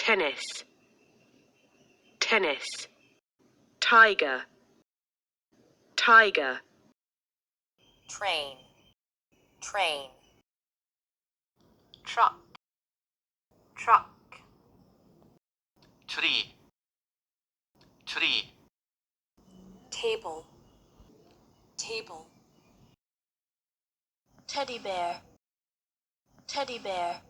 tennis, tennis. Tiger, tiger. Train, train. Truck, truck. tree, tree. Table, table. Teddy bear, teddy bear.